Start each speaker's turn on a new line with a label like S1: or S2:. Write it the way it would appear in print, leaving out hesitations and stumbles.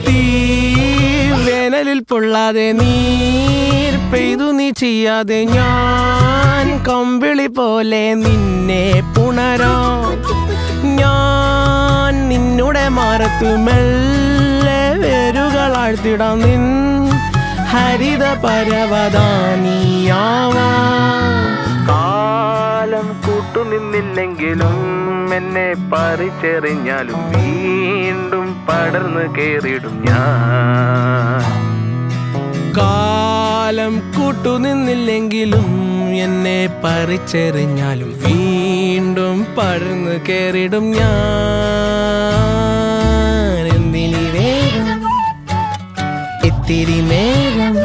S1: തീ വേനലിൽ പൊള്ളാതെ നീർ പെയ്തു നീ ചെയ്യാതെ ഞാൻ കമ്പിളി പോലെ നിന്നെ പുണരാം ഞാൻ നിന്നുടെ മാറത്തു മെല്ലെ വേരുകളാഴ്ത്തിടാം നിൻ ഹരിത പരവതാനിയാവാം
S2: കാലം കൂട്ടുനിന്നില്ലെങ്കിലും എന്നെ പറിച്ചെറിഞ്ഞാലും വീണ്ടും പടർന്നു കേറിടും ഞാൻ.
S1: കാലം കൂട്ടുനിന്നില്ലെങ്കിലും എന്നെ പറിച്ചെറിഞ്ഞാലും വീണ്ടും പടർന്നു കേറിടും ഞാൻ. എന്തിനി വേഗം ഇത്തിരി നേരം